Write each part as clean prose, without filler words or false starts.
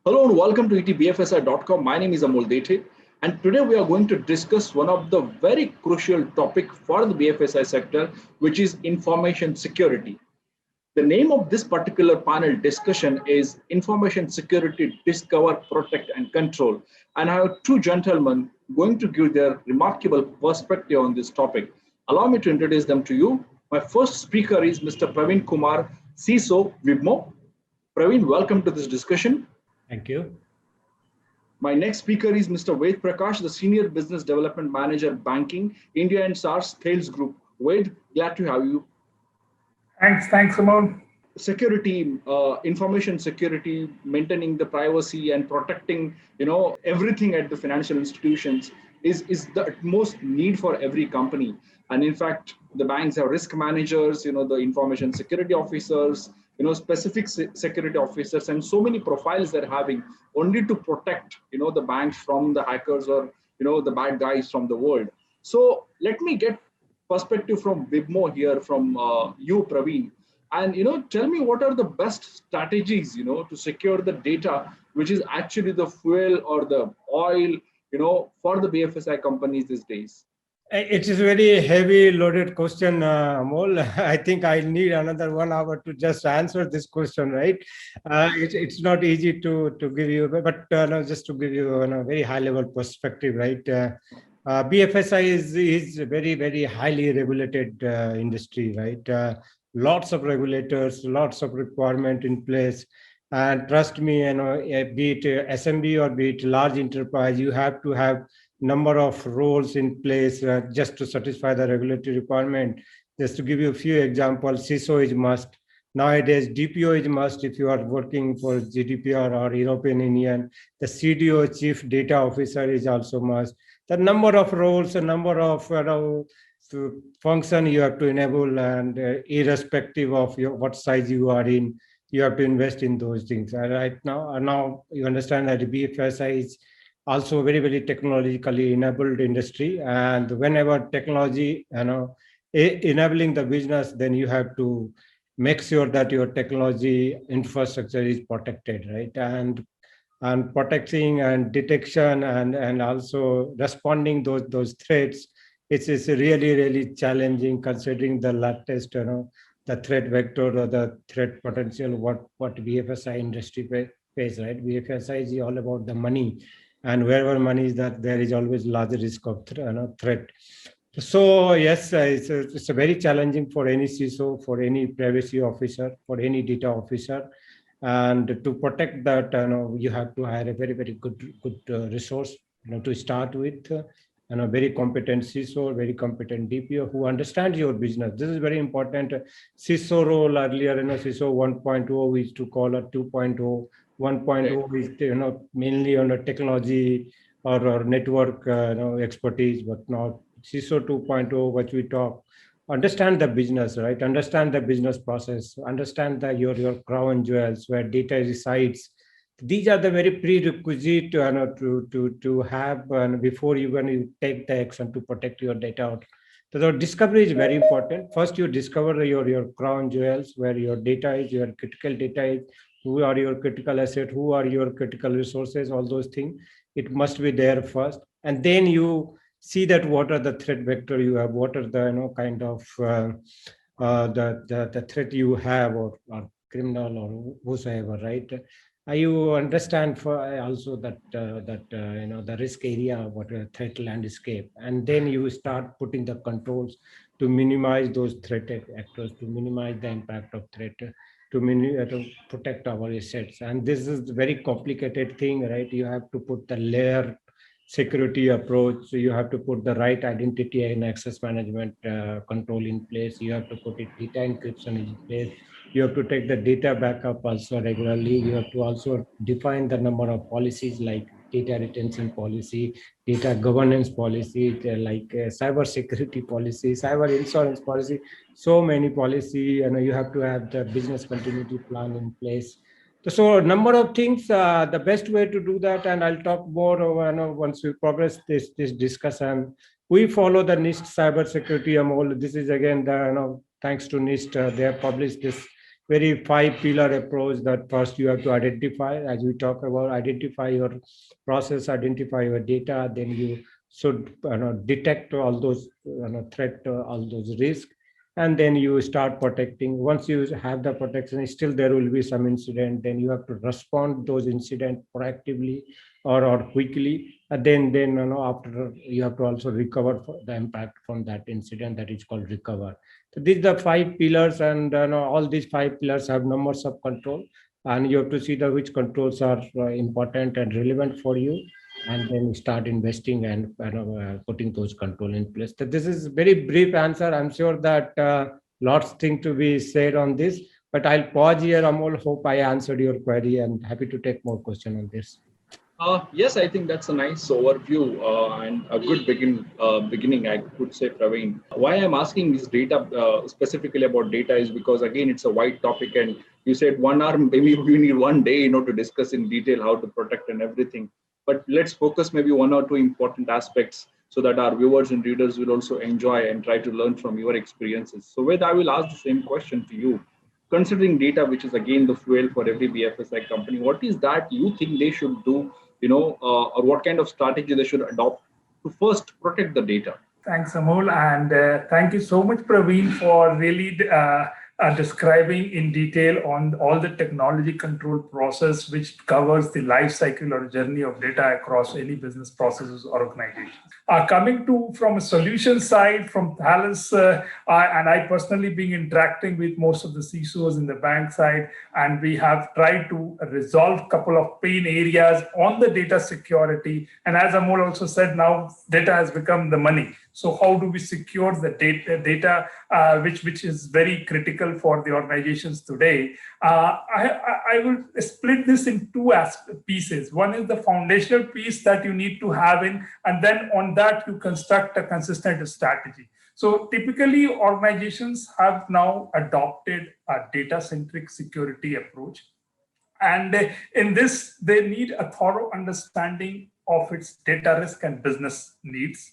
Hello and welcome to ETBFSI.com. My name is Amol Dethe, and today we are going to discuss one of the very crucial topic for the BFSI sector, which is information security. The name of this particular panel discussion is Information Security Discover, Protect and Control. And I have two gentlemen going to give their remarkable perspective on this topic. Allow me to introduce them to you. My first speaker is Mr. Pravin Kumar, CISO, Wibmo. Pravin, welcome to this discussion. Thank you. My next speaker is Mr. Prakash, the Senior Business Development Manager, Banking, India and SAARC Thales Group. Wade, glad to have you. Thanks, Amol. Security, information security, maintaining the privacy and protecting, everything at the financial institutions is the utmost need for every company. And in fact, the banks have risk managers, the information security officers, specific security officers, and so many profiles they're having only to protect, the banks from the hackers or, the bad guys from the world. So let me get perspective from Wibmo here, from you, Pravin. And tell me what are the best strategies to secure the data, which is actually the fuel or the oil for the BFSI companies these days. It is a very heavy loaded question, Amol. I think I need another 1 hour to just answer this question, right? It's not easy to give you, but no, just to give you a very high level perspective, right? BFSI is a very, very highly regulated industry, right? Lots of regulators, lots of requirement in place. And trust me, be it SMB or be it large enterprise, you have to have number of roles in place just to satisfy the regulatory requirement. Just to give you a few examples, CISO is must. Nowadays, DPO is must if you are working for GDPR or European Union. The CDO, Chief Data Officer, is also must. The number of roles, a number of function you have to enable, and irrespective of what size you are in, you have to invest in those things. And right now you understand that the BFSI is also very, very technologically enabled industry. And whenever technology, enabling the business, then you have to make sure that your technology infrastructure is protected, right? And protecting and detection and also responding those threats, it's really, really challenging considering the latest, the threat vector or the threat potential, what BFSI industry face, right? BFSI is all about the money. And wherever money is, that there is always larger risk of threat. So yes, it's a very challenging for any CISO, for any privacy officer, for any data officer. And to protect that, you have to hire a very, very good resource, to start with. A very competent CISO, very competent DPO who understands your business. This is very important. CISO role earlier, CISO 1.0, we used to call it 2.0. 1.0 is mainly on the technology or network expertise, but not CISO 2.0, what we talk. Understand the business, right? Understand the business process. Understand your crown jewels, where data resides. These are the very prerequisite to have before you take the action to protect your data out. So the discovery is very important. First, you discover your crown jewels, where your data is, your critical data is, who are your critical asset, who are your critical resources, all those things. It must be there first. And then you see that what are the threat vector you have, what are the kind of the threat you have, or criminal or whosoever, right? You understand for also that the risk area, what a threat landscape, and then you start putting the controls to minimize those threat actors, to minimize the impact of threat, to protect our assets. And this is a very complicated thing, right? You have to put the layer security approach. So you have to put the right identity and access management control in place. You have to put it data encryption in place. You have to take the data backup also regularly. You have to also define the number of policies like data retention policy, data governance policy, like cyber security policy, cyber insurance policy, so many policy, you have to have the business continuity plan in place. So a number of things, the best way to do that, and I'll talk more once we progress this discussion. We follow the NIST cyber security Amol. This is again thanks to NIST, they have published this very 5-pillar approach. That first you have to identify, as we talk about, identify your process, identify your data, then you should detect all those threat, all those risks, and then you start protecting. Once you have the protection, still there will be some incident, then you have to respond those incident proactively or quickly, and then after you have to also recover for the impact from that incident, that is called recover. So these are the 5 pillars, and all these 5 pillars have numbers of control, and you have to see the which controls are important and relevant for you, and then start investing and putting those control in place. So this is very brief answer. I'm sure that lots thing to be said on this, but I'll pause here. Amol, hope I answered your query, and happy to take more question on this. Yes, I think that's a nice overview and a good beginning, I could say, Pravin. Why I'm asking this data specifically about data is because, again, it's a wide topic, and you said 1 hour, maybe we need one day, to discuss in detail how to protect and everything. But let's focus maybe 1 or 2 important aspects so that our viewers and readers will also enjoy and try to learn from your experiences. So, Ved, I will ask the same question to you. Considering data, which is again the fuel for every BFSI company, what is that you think they should do, or what kind of strategy they should adopt to first protect the data? Thanks, Amol, and thank you so much, Pravin, for really describing in detail on all the technology control process, which covers the life cycle or journey of data across any business processes or organizations. Coming to from a solution side, from Thales, and I personally been interacting with most of the CISOs in the bank side, and we have tried to resolve a couple of pain areas on the data security. And as Amol also said, now data has become the money. So how do we secure the data which is very critical for the organizations today? I will split this in 2 pieces. One is the foundational piece that you need to have in, and then on that you construct a consistent strategy. So typically organizations have now adopted a data-centric security approach. And in this, they need a thorough understanding of its data risk and business needs.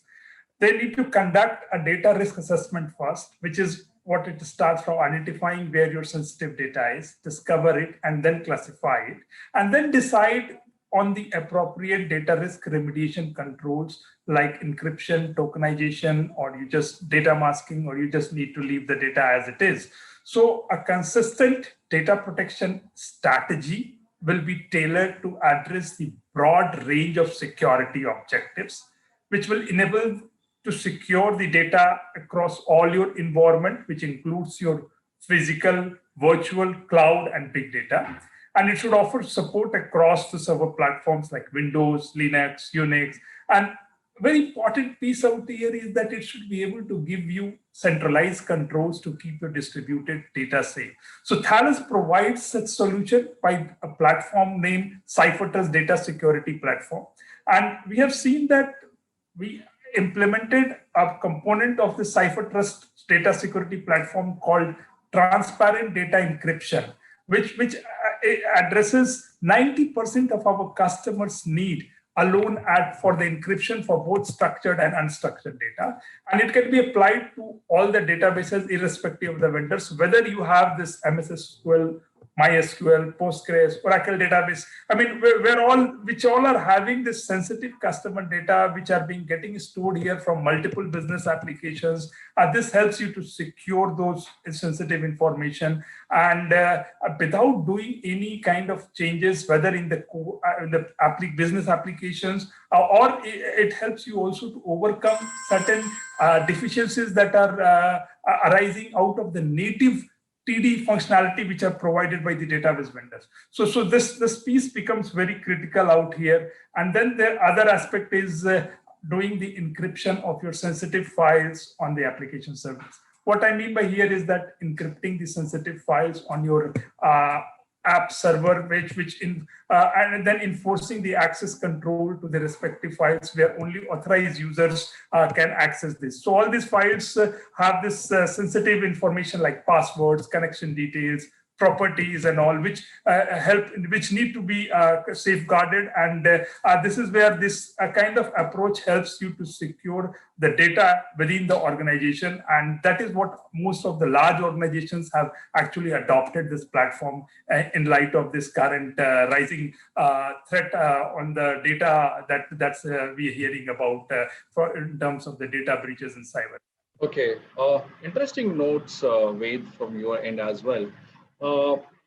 They need to conduct a data risk assessment first, which is what it starts from identifying where your sensitive data is, discover it, and then classify it, and then decide on the appropriate data risk remediation controls like encryption, tokenization, or you just data masking, or you just need to leave the data as it is. So a consistent data protection strategy will be tailored to address the broad range of security objectives, which will enable to secure the data across all your environment, which includes your physical, virtual, cloud, and big data. And it should offer support across the server platforms like Windows, Linux, Unix. And a very important piece out here is that it should be able to give you centralized controls to keep your distributed data safe. So Thales provides such solution by a platform named CipherTrust Data Security Platform. And we have seen that we implemented a component of the CipherTrust Data Security Platform called Transparent Data Encryption, which addresses 90% of our customers' need alone for the encryption for both structured and unstructured data. And it can be applied to all the databases irrespective of the vendors, whether you have this MS SQL, MySQL, Postgres, Oracle database. I mean, which all are having this sensitive customer data, which are getting stored here from multiple business applications. This helps you to secure those sensitive information, and without doing any kind of changes, whether in the business applications, or it helps you also to overcome certain deficiencies that are arising out of the native TD functionality which are provided by the database vendors. So this piece becomes very critical out here. And then the other aspect is doing the encryption of your sensitive files on the application service. What I mean by here is that encrypting the sensitive files on your app server, and then enforcing the access control to the respective files where only authorized users can access this. So all these files have this sensitive information like passwords, connection details, properties and all, which which need to be safeguarded. And this is where this kind of approach helps you to secure the data within the organization. And that is what most of the large organizations have actually adopted this platform in light of this current rising threat on the data that's we're hearing about in terms of the data breaches in cyber. Okay, interesting notes, Ved, from your end as well.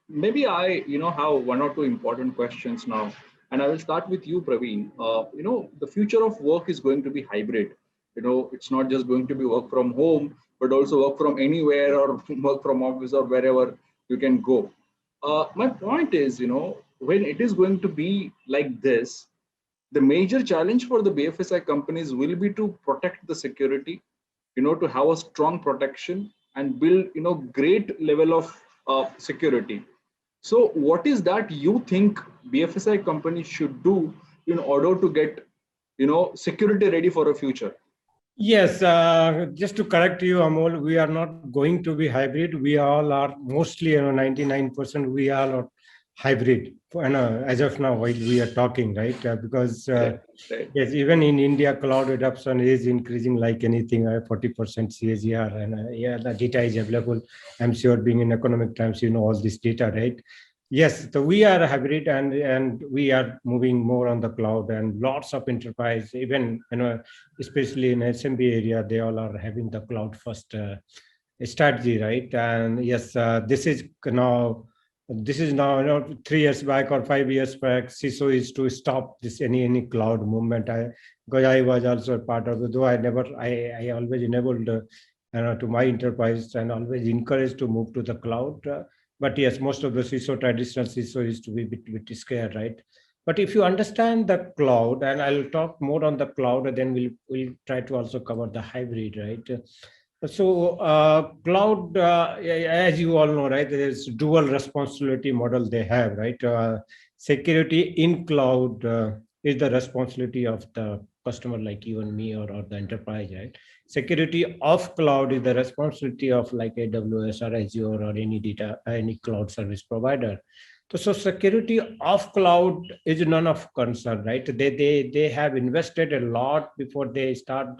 Maybe I, have one or two important questions now, and I will start with you, Praveen. The future of work is going to be hybrid. It's not just going to be work from home, but also work from anywhere or work from office or wherever you can go. My point is, when it is going to be like this, the major challenge for the BFSI companies will be to protect the security, to have a strong protection and build, great level of security. So what is that you think BFSI companies should do in order to get, security ready for a future? Yes, just to correct you, Amol, we are not going to be hybrid. We all are mostly, 99%, we all are hybrid, as of now while we are talking, right? Because Right. yes, even in India, cloud adoption is increasing like anything, 40% CAGR, and yeah, the data is available. I'm sure being in economic times, all this data, right? Yes, so we are a hybrid, and we are moving more on the cloud, and lots of enterprise, even especially in SMB area, they all are having the cloud first strategy, right? And yes, this is now 3 years back or 5 years back. CISO is to stop this any cloud movement. Because I was also a part of it, though I always enabled to my enterprise and always encouraged to move to the cloud. But yes, most of the traditional CISO is to be a bit scared, right? But if you understand the cloud, and I'll talk more on the cloud, and then we'll try to also cover the hybrid, right? So cloud, as you all know, right, there's dual responsibility model they have, right? Security in cloud is the responsibility of the customer like you and me, or the enterprise, right? Security of cloud is the responsibility of like AWS or Azure or any cloud service provider. So security of cloud is none of concern, right? They have invested a lot before they start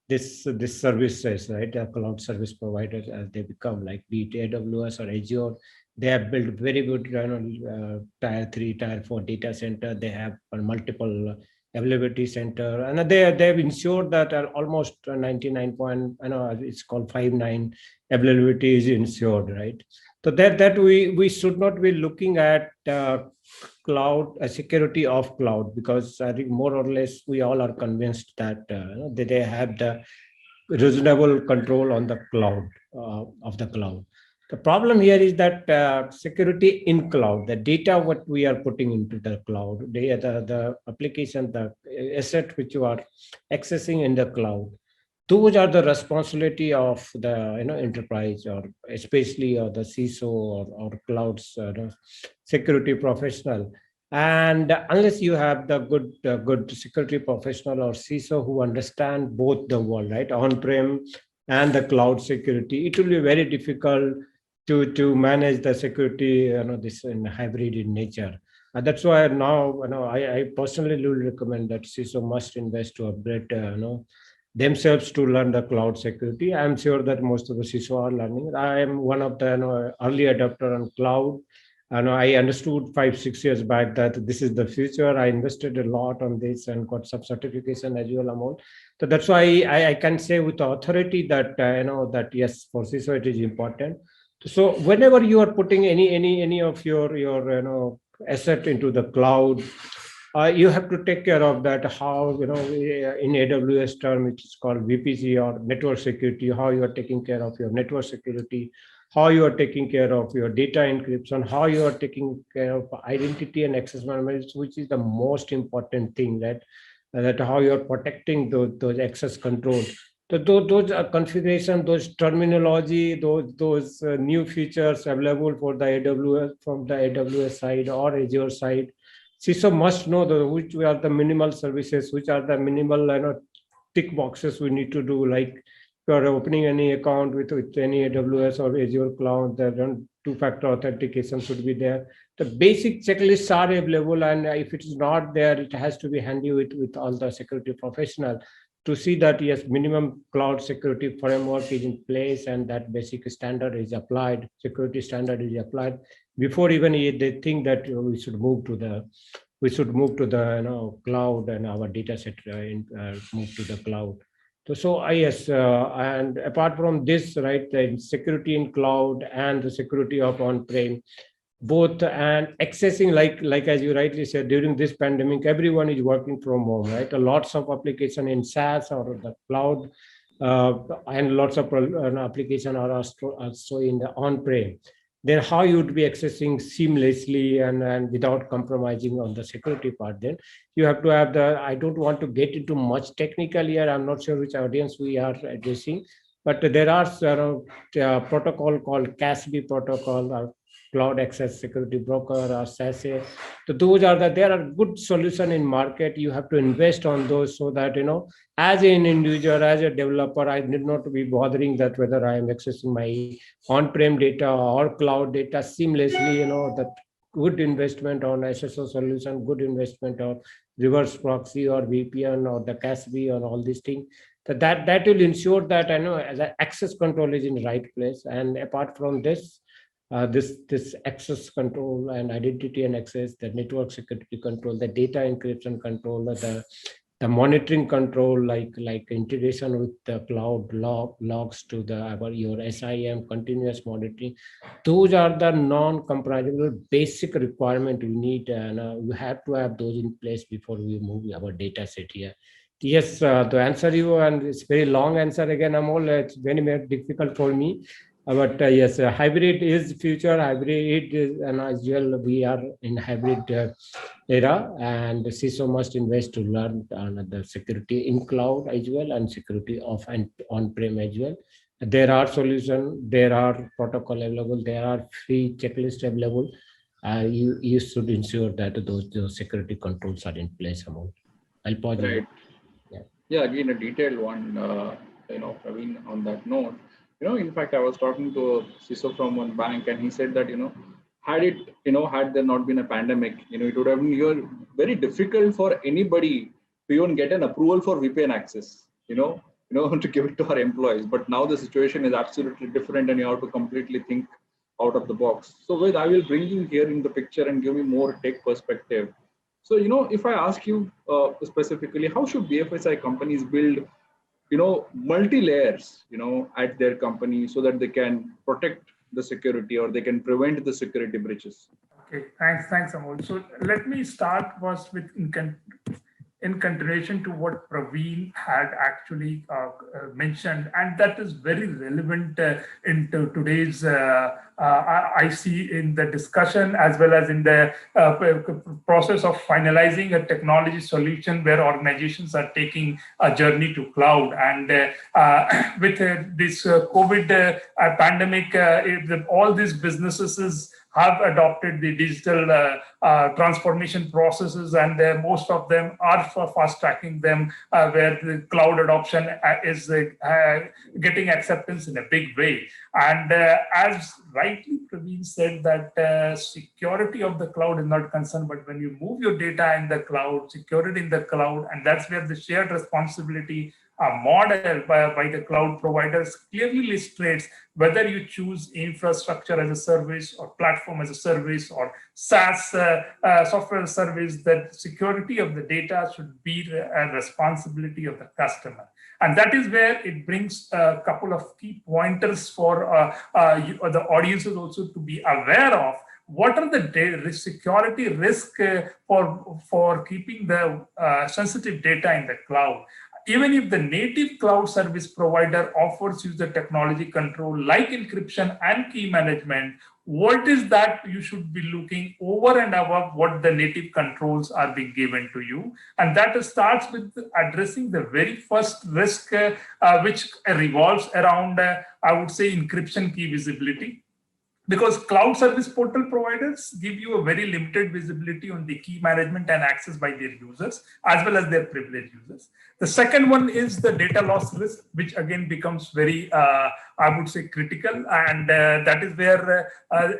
this services, right? Cloud service providers, as they become, like be it AWS or Azure, they have built very good tier 3, tier 4 data center. They have multiple availability center, and they've ensured that almost 99 point, it's called 59 availability is ensured, right? So that we should not be looking at cloud security of cloud, because I think more or less we all are convinced that they have the reasonable control on the cloud of the cloud. The problem here is that security in cloud, the data what we are putting into the cloud, the application, the asset which you are accessing in the cloud, those are the responsibility of the enterprise, or especially the CISO or clouds security professional. And unless you have the good security professional or CISO who understand both the world, right, on-prem and the cloud security, it will be very difficult to manage the security, this in hybrid in nature. And that's why now, I personally will recommend that CISO must invest to upgrade, themselves to learn the cloud security. I'm sure that most of the CISO are learning. I am one of the early adopter on cloud. And I understood 5-6 years back that this is the future. I invested a lot on this and got some certification as well, Amol. So that's why I can say with authority that that yes, for CISO it is important. So whenever you are putting any of your asset into the cloud, you have to take care of that. How in AWS term, which is called VPC or network security, how you are taking care of your network security, how you are taking care of your data encryption, how you are taking care of identity and access management, which is the most important thing, that how you are protecting those access control. So those configuration, those terminology, those new features available for the AWS from the AWS side or Azure side, CISO must know which are the minimal services, which are the minimal tick boxes we need to do. Like if you are opening any account with any AWS or Azure cloud, two-factor authentication should be there. The basic checklists are available, and if it is not there, it has to be handy with all the security professional to see that yes, minimum cloud security framework is in place and that basic standard is applied, security standard is applied before even they think that we should move to the cloud and our data set move to the cloud. So yes, and apart from this, right, the security in cloud and the security of on-prem, both and accessing, like as you rightly said, during this pandemic, everyone is working from home, right? Lots of application in SaaS or the cloud, and lots of application are also in the on-prem. Then how you would be accessing seamlessly and without compromising on the security part? Then you have to have I don't want to get into much technical here. I'm not sure which audience we are addressing, but there are protocol called CASB protocol or Cloud Access Security Broker or SASE. So those are there are good solution in market. You have to invest on those so that, as an individual, as a developer, I need not to be bothering that whether I am accessing my on-prem data or cloud data seamlessly, that good investment on SSO solution, good investment on reverse proxy or VPN or the CASB or all these things. That will ensure that as access control is in the right place. And apart from this, this access control and identity and access, the network security control, the data encryption control, the monitoring control, like integration with the cloud logs to your SIM, continuous monitoring. Those are the non-compromisable basic requirement we need, and we have to have those in place before we move our data set here. Yes, to answer you, and it's very long answer again, Amol, it's very, very difficult for me. But yes, hybrid is future. Hybrid is, and as well, we are in hybrid era, and the CISO must invest to learn the security in cloud as well and security of and on-prem as well. There are solutions, there are protocol available, there are free checklist available. You should ensure that those security controls are in place. I'll pause. Right. Yeah. Again, a detailed one. Pravin, on that note. In fact, I was talking to a CISO from one bank, and he said that, had there not been a pandemic, it would have been very difficult for anybody to even get an approval for VPN access, to give it to our employees. But now the situation is absolutely different, and you have to completely think out of the box. So, Ved, I will bring you here in the picture and give me more tech perspective. So, if I ask you specifically, how should BFSI companies build multi-layers, at their company so that they can protect the security or they can prevent the security breaches? Okay, thanks, Amol. So let me start first with in continuation to what Pravin had actually mentioned, and that is very relevant into today's I see in the discussion as well as in the process of finalizing a technology solution where organizations are taking a journey to cloud. And with this COVID pandemic, all these businesses have adopted the digital transformation processes, and most of them are for fast tracking them, where the cloud adoption is getting acceptance in a big way. And as rightly Pravin said, that security of the cloud is not concerned, but when you move your data in the cloud, security in the cloud, and that's where the shared responsibility model by the cloud providers clearly illustrates whether you choose infrastructure as a service or platform as a service or SaaS software service, that security of the data should be a responsibility of the customer. And that is where it brings a couple of key pointers for the audiences also to be aware of. What are the security risks for keeping the sensitive data in the cloud? Even if the native cloud service provider offers you the technology control like encryption and key management, what is that you should be looking over and above what the native controls are being given to you? And that starts with addressing the very first risk, which revolves around, I would say, encryption key visibility. because cloud service portal providers give you a very limited visibility on the key management and access by their users, as well as their privileged users. The second one is the data loss risk, which again becomes very, I would say, critical. And that is where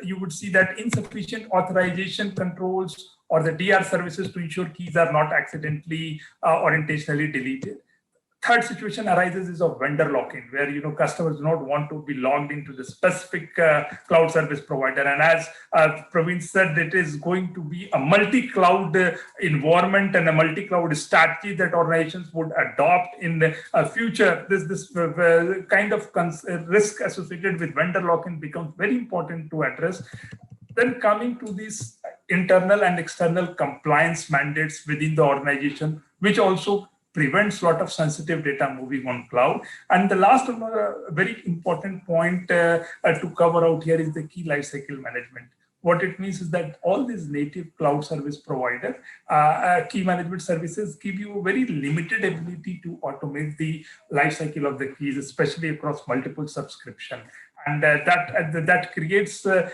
you would see that insufficient authorization controls or the DR services to ensure keys are not accidentally or intentionally deleted. Third situation arises is of vendor lock-in, where customers do not want to be logged into the specific cloud service provider. And as Pravin said, it is going to be a multi-cloud environment and a multi-cloud strategy that organizations would adopt in the future. This kind of risk associated with vendor lock-in becomes very important to address. Then coming to these internal and external compliance mandates within the organization, which also prevents a lot of sensitive data moving on cloud. And the last very important point to cover out here is the key lifecycle management. What it means is that all these native cloud service provider key management services give you very limited ability to automate the lifecycle of the keys, especially across multiple subscription. And that creates a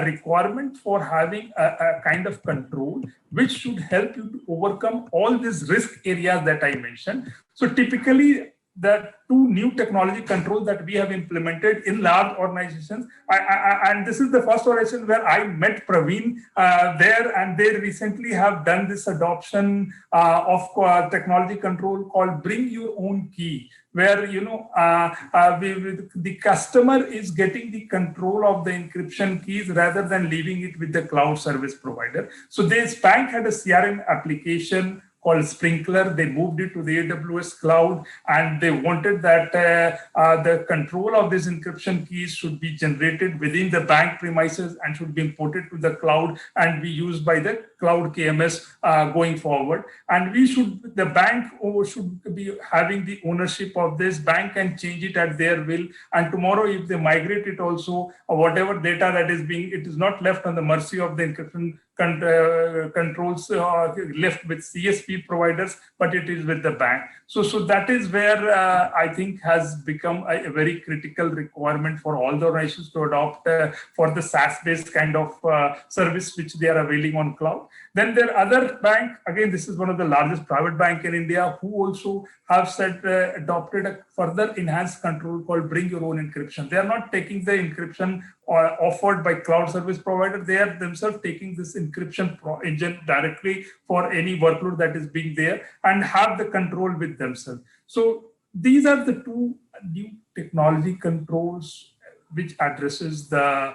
requirement for having a kind of control, which should help you to overcome all these risk areas that I mentioned. So typically, the two new technology controls that we have implemented in large organizations, and this is the first organization where I met Pravin there, and they recently have done this adoption of technology control called Bring Your Own Key, where the customer is getting the control of the encryption keys rather than leaving it with the cloud service provider. So this bank had a CRM application called Sprinkler. They moved it to the AWS cloud, and they wanted that the control of these encryption keys should be generated within the bank premises and should be imported to the cloud and be used by the cloud KMS going forward. And the bank should be having the ownership of this. Bank can change it at their will. And tomorrow, if they migrate it also, whatever data that is it is not left on the mercy of the encryption controls left with CSP providers, but it is with the bank. So that is where I think has become a very critical requirement for all the organizations to adopt for the SaaS-based kind of service which they are availing on cloud. Then there are other bank, again, this is one of the largest private bank in India, who also have adopted a further enhanced control called Bring Your Own Encryption. They are not taking the encryption offered by cloud service provider. They are themselves taking this encryption engine directly for any workload that is being there and have the control with themselves. So these are the two new technology controls which addresses the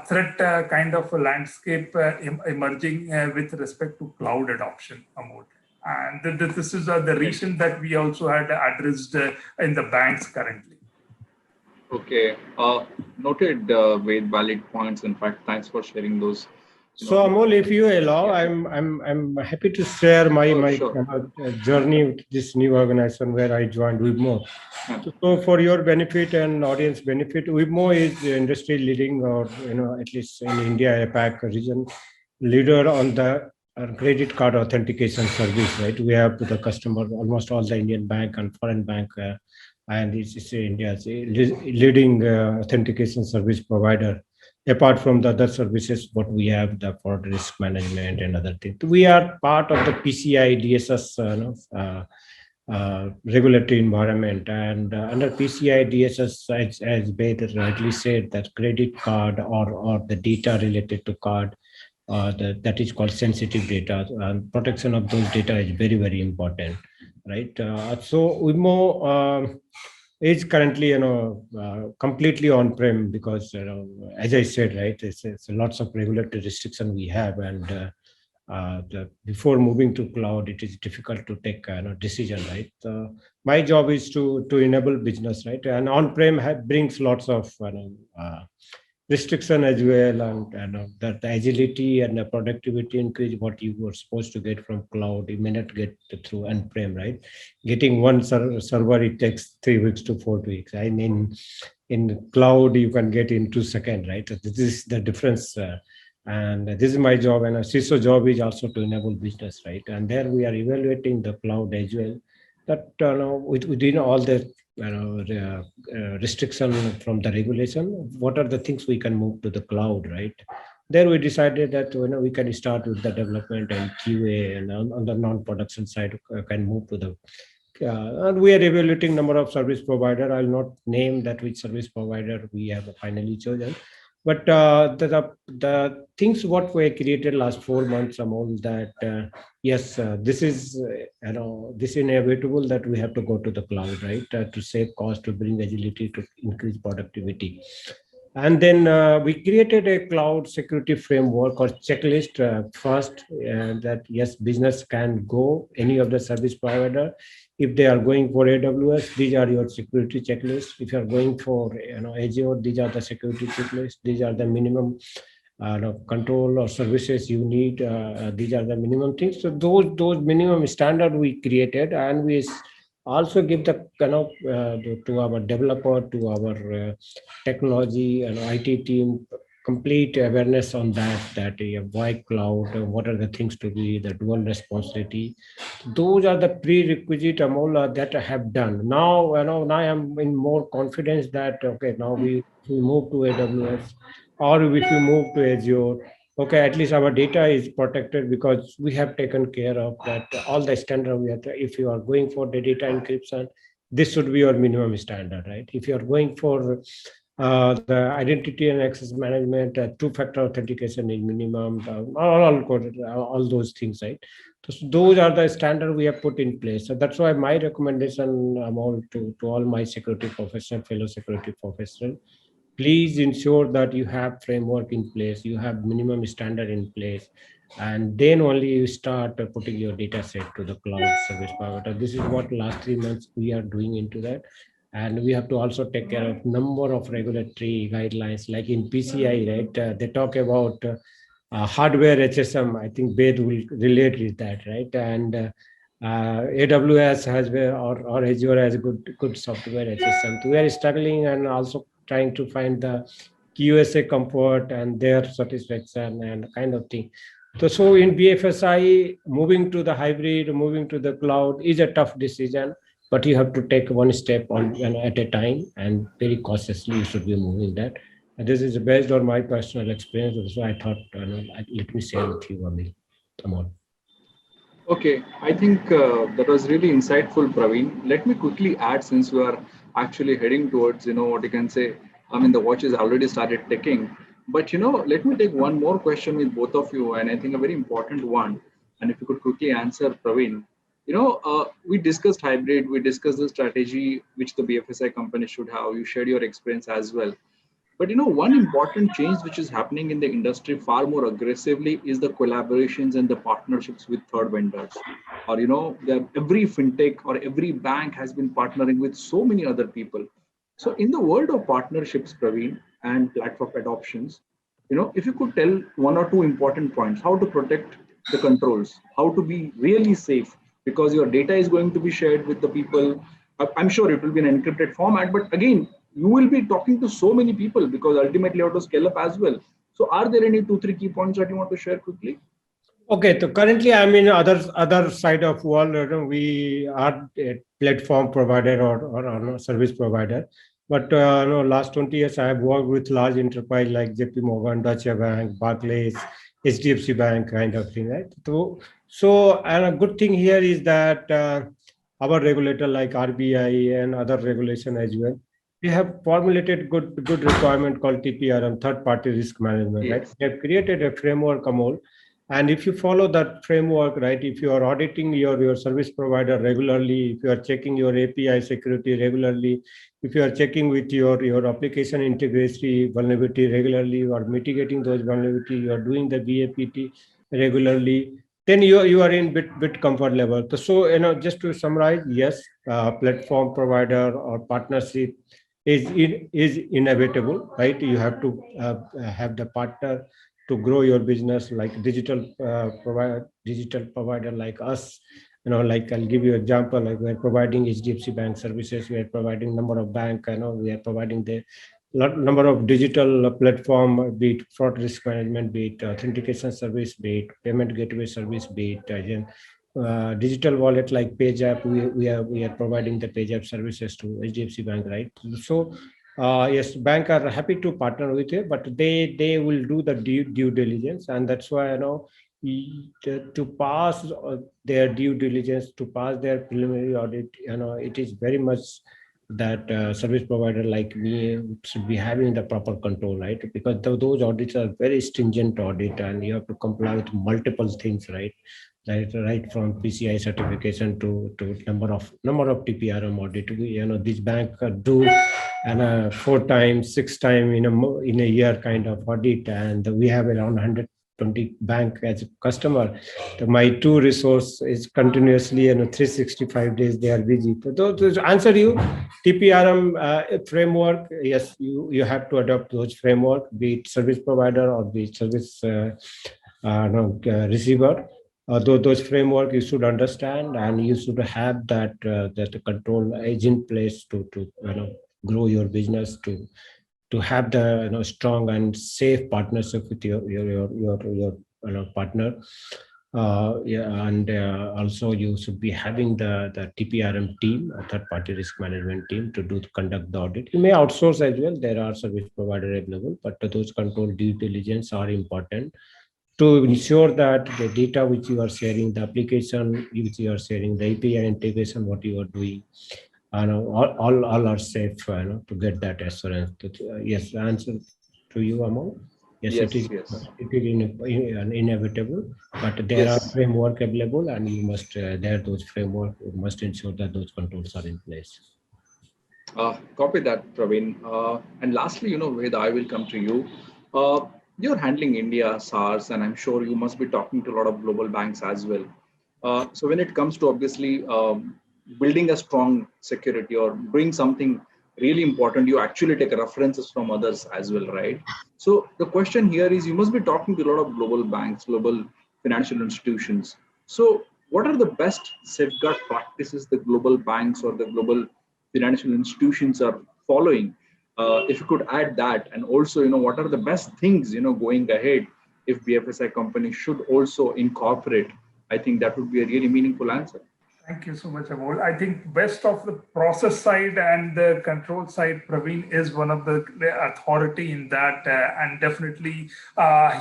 threat kind of a landscape emerging with respect to cloud adoption, Amol. And this is the reason that we also had addressed in the banks currently. Okay, noted with valid points. In fact, thanks for sharing those. So Amol, if you allow, I'm happy to share my Sure. Journey with this new organization where I joined Wibmo. So for your benefit and audience benefit, Wibmo is industry leading, or at least in India, APAC region, leader on the credit card authentication service. Right, we have to the customer almost all the Indian bank and foreign bank, and it's India's leading authentication service provider. Apart from the other services, what we have, the fraud risk management and other things. We are part of the PCI DSS regulatory environment, and under PCI DSS, as Beth rightly said, that credit card or the data related to card, that is called sensitive data, and protection of those data is very, very important, right? So Wibmo is currently completely on-prem because as I said, right, it's lots of regulatory restriction we have, and before moving to cloud, it is difficult to take a decision, right? My job is to enable business, right, and on-prem brings lots of restriction as well, and that the agility and the productivity increase what you were supposed to get from cloud, you may not get through on-prem, right? Getting one server, it takes 3 weeks to 4 weeks. I mean, in cloud, you can get in 2 seconds, right? This is the difference. And this is my job, and a CISO job is also to enable business, right? And there we are evaluating the cloud as well. that within all the restriction from the regulation, what are the things we can move to the cloud, right? There we decided that we can start with the development and QA, and on the non-production side can move to the and we are evaluating number of service provider. I'll not name that which service provider we have finally chosen, but the things what we created last 4 months, Amol, that yes, this is this inevitable that we have to go to the cloud, right? To save cost, to bring agility, to increase productivity. And then we created a cloud security framework or checklist first, that yes, business can go any of the service provider. If they are going for AWS, these are your security checklists. If you are going for Azure, these are the security checklists. These are the minimum control or services you need. These are the minimum things. So those minimum standard we created, and we also give the to our developer, to our technology and IT team complete awareness on that why cloud, what are the things to be, the dual responsibility. Those are the prerequisite, Amol, that I have done. Now now I am in more confidence that okay, now we move to AWS, or if we move to Azure, okay, at least our data is protected because we have taken care of that. All the standard we have if you are going for the data encryption, this should be your minimum standard, right? If you are going for the identity and access management, two-factor authentication is minimum, all those things, right? So those are the standard we have put in place. So that's why my recommendation, Amol, to all my security professional, fellow security professional, please ensure that you have framework in place, you have minimum standard in place, and then only you start putting your data set to the cloud service provider. This is what last 3 months we are doing into that. And we have to also take care of number of regulatory guidelines, like in PCI, right? They talk about hardware HSM. I think Ved will relate with that, right? And AWS has or Azure has good software HSM. So we are struggling and also trying to find the QSA comfort and their satisfaction and kind of thing. So in BFSI, moving to the hybrid, moving to the cloud is a tough decision, but you have to take one step at a time, and very cautiously you should be moving that. And this is based on my personal experience. So I thought, let me share with you, Amol. Okay, I think that was really insightful, Praveen. Let me quickly add, since we are actually heading towards, what you can say. I mean, the watch is already started ticking. But, let me take one more question with both of you, and I think a very important one. And if you could quickly answer, Praveen. We discussed hybrid, we discussed the strategy which the BFSI company should have. You shared your experience as well. But one important change which is happening in the industry far more aggressively is the collaborations and the partnerships with third vendors. Or every fintech or every bank has been partnering with so many other people. So in the world of partnerships, Praveen, and platform adoptions, if you could tell one or two important points, how to protect the controls, how to be really safe, because your data is going to be shared with the people. I'm sure it will be an encrypted format, but again, you will be talking to so many people because ultimately you have to scale up as well. So are there any 2-3 key points that you want to share quickly? Okay, so currently I'm in other side of world. We are a platform provider or service provider. But last 20 years I have worked with large enterprise like JP Morgan, Deutsche Bank, Barclays, HDFC Bank kind of thing, right? So and a good thing here is that our regulator like RBI and other regulation as well, we have formulated good requirement called TPRM, third party risk management, yes. Right? They have created a framework, Amol. And if you follow that framework, right, if you are auditing your service provider regularly, if you are checking your API security regularly, if you are checking with your application integrity vulnerability regularly, you are mitigating those vulnerability, you are doing the BAPT regularly, then you are in bit comfort level. So just to summarize, yes, platform provider or partnership is inevitable, right? You have to have the partner to grow your business, like digital provider like us. Like I'll give you an example, like we're providing HDFC Bank services, we are providing number of bank, we are providing the number of digital platform, be it fraud risk management, be it authentication service, be it payment gateway service, be it digital wallet like PageApp. We are providing the PageApp services to HDFC Bank, right? So yes, bank are happy to partner with you, but they will do the due diligence, and that's why to pass their due diligence, to pass their preliminary audit, it is very much that service provider like me should be having the proper control, right? Because those audits are very stringent audit, and you have to comply with multiple things, right? Right from PCI certification to number of TPRM audit. This bank do and 4 times, 6 times in a year kind of audit, and we have around 120 bank as a customer. My two resource is continuously 365 days they are busy. So to answer you, TPRM framework, yes, you have to adopt those framework, be it service provider or be it service receiver. Those framework you should understand, and you should have that control is in place to grow your business, to have the strong and safe partnership with your partner. Yeah, and also you should be having the TPRM team, a third party risk management team, to conduct the audit. You may outsource as well. There are service provider available, but those control due diligence are important to ensure that the data which you are sharing, the application which you are sharing, the API integration, what you are doing, all are safe, to get that assurance. Yes, answer to you, Amol. Yes, it Yes, is. yes, It is inevitable, but there are yes. framework available, and you must those framework, you must ensure that those controls are in place. Copy that, Pravin. And lastly, Ved, I will come to you. Uh, you're handling India, SARS, and I'm sure you must be talking to a lot of global banks as well. So when it comes to obviously building a strong security or doing something really important, you actually take references from others as well, right? So the question here is, you must be talking to a lot of global banks, global financial institutions. So what are the best safeguard practices the global banks or the global financial institutions are following? If you could add that, and also, what are the best things, going ahead, if BFSI companies should also incorporate? I think that would be a really meaningful answer. Thank you so much, Amol. I think best of the process side and the control side, Pravin is one of the authority in that, and definitely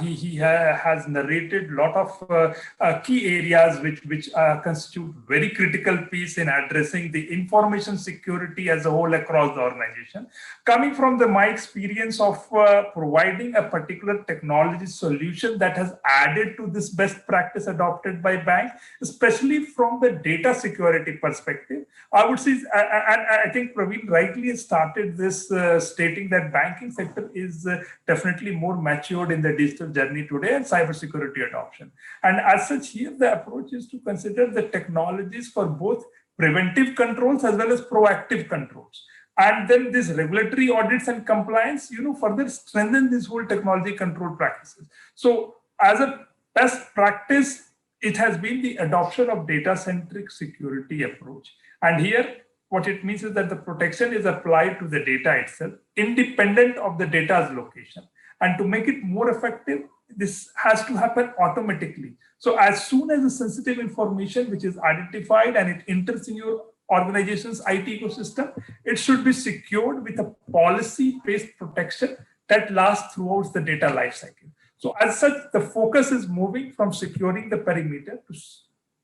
he has narrated a lot of key areas which constitute very critical piece in addressing the information security as a whole across the organization. Coming from my experience of providing a particular technology solution that has added to this best practice adopted by bank, especially from the data security perspective, I would say, and I think Pravin rightly started this stating that banking sector is definitely more matured in the digital journey today and cybersecurity adoption. And as such, here the approach is to consider the technologies for both preventive controls as well as proactive controls. And then this regulatory audits and compliance, further strengthen this whole technology control practices. So as a best practice, it has been the adoption of data-centric security approach. And here, what it means is that the protection is applied to the data itself, independent of the data's location. And to make it more effective, this has to happen automatically. So as soon as the sensitive information which is identified and it enters in your organization's IT ecosystem, it should be secured with a policy-based protection that lasts throughout the data lifecycle. So as such, the focus is moving from securing the perimeter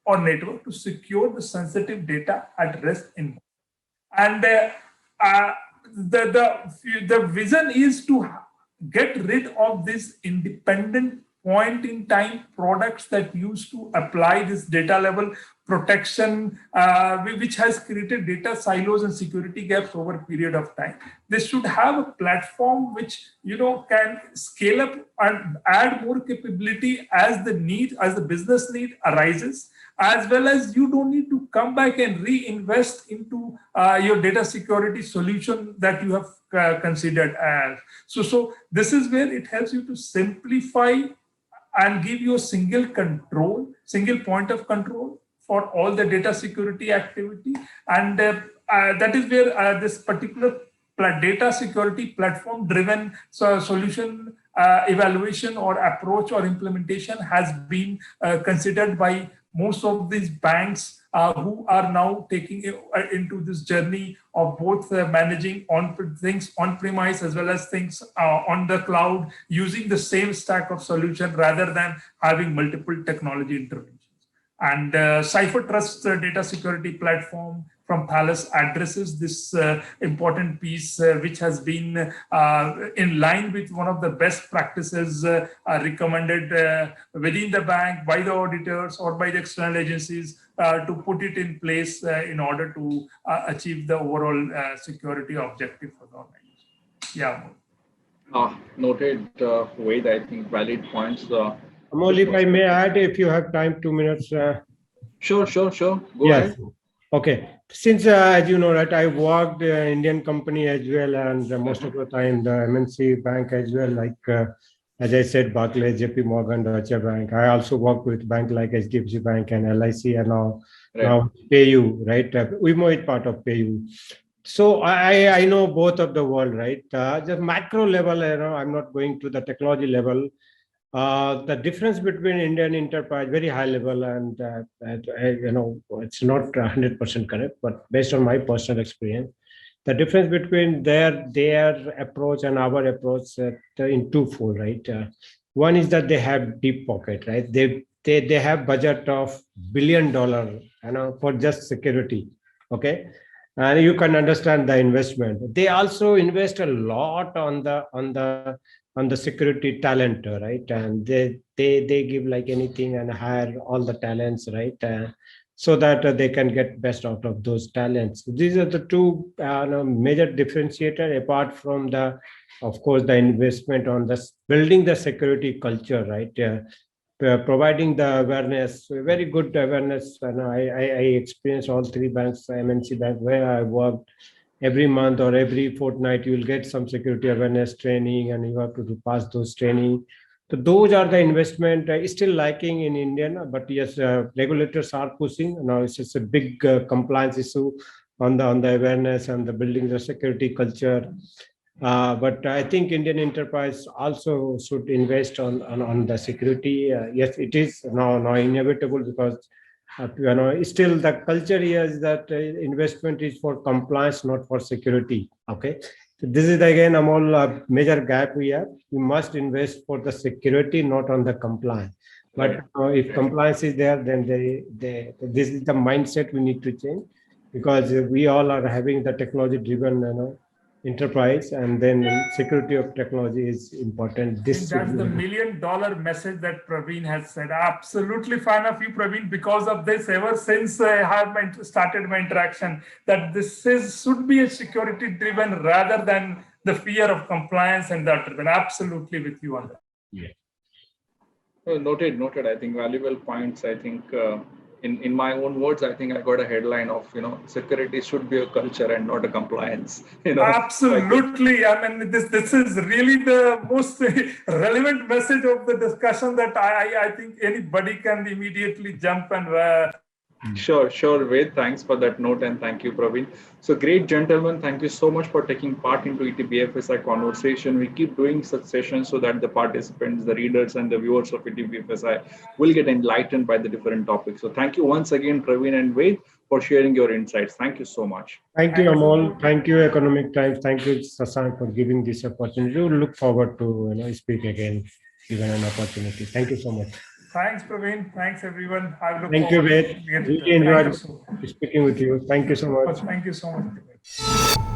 or network to secure the sensitive data at rest in. And the vision is to get rid of this independent point in time products that used to apply this data level protection, which has created data silos and security gaps over a period of time. This should have a platform which can scale up and add more capability as the business need arises, as well as you don't need to come back and reinvest into your data security solution that you have considered as. So this is where it helps you to simplify and give you a single point of control for all the data security activity. And that is where this particular data security platform driven solution evaluation or approach or implementation has been considered by most of these banks who are now taking into this journey of both managing things on-premise as well as things on the cloud, using the same stack of solution rather than having multiple technology interventions. And Cypher Trust data security platform from Thales addresses this important piece, which has been in line with one of the best practices recommended within the bank by the auditors or by the external agencies to put it in place in order to achieve the overall security objective for the organization. Yeah. Noted, Ved, I think valid points. Amol, if I may add, if you have time, 2 minutes. Sure. Go yes. ahead. Okay. Since, as you know, right, I worked Indian company as well, and most of the time the MNC bank as well, like, as I said, Barclays, JP Morgan, Deutsche Bank. I also work with bank like HDFC Bank and LIC and now PayU, right? Wibmo is part of PayU. So I know both of the world, right? The macro level, I'm not going to the technology level. The difference between Indian enterprise, very high level, and it's not 100% correct, but based on my personal experience, the difference between their approach and our approach in twofold, right? One is that they have deep pocket, right? They have budget of $1 billion, for just security, okay? And you can understand the investment. They also invest a lot on the security talent, right? And they give like anything and hire all the talents, right? So that they can get best out of those talents. These are the two major differentiator, apart from of course, the investment on building the security culture, right? Providing the awareness, very good awareness. And I experienced all three banks, MNC bank, where I worked. Every month or every fortnight, you will get some security awareness training, and you have to pass those training. So those are the investment still lacking in India, but yes, regulators are pushing. Now it's just a big compliance issue on the awareness and the building the security culture. But I think Indian enterprise also should invest on the security. Yes, it is now inevitable, because still the culture here is that investment is for compliance, not for security. Okay, so this is again a major gap we have. We must invest for the security, not on the compliance. But if compliance is there, then this is the mindset we need to change, because we all are having the technology-driven enterprise, and then security of technology is important. That's the $1 million message that Pravin has said. Absolutely fan of you, Pravin, because of this. Ever since I have started my interaction, that this should be a security driven rather than the fear of compliance and that driven. Absolutely with you on that. Yeah. Noted. I think valuable points. I think in my own words, I think I got a headline of, security should be a culture and not a compliance. Absolutely. I mean, this is really the most relevant message of the discussion that I think anybody can immediately jump and. Sure, Ved. Thanks for that note, and thank you, Pravin. So great, gentlemen. Thank you so much for taking part into ETBFSI conversation. We keep doing such sessions so that the participants, the readers, and the viewers of ETBFSI will get enlightened by the different topics. So thank you once again, Pravin and Ved, for sharing your insights. Thank you so much. Thank you, Amol. Thank you, Economic Times. Thank you, Sasan, for giving this opportunity. We look forward to speak again, given an opportunity. Thank you so much. Thanks, Pravin. Thanks, everyone. Thank you, Ved. Really enjoyed speaking with you. Thank you so much. Thank you so much.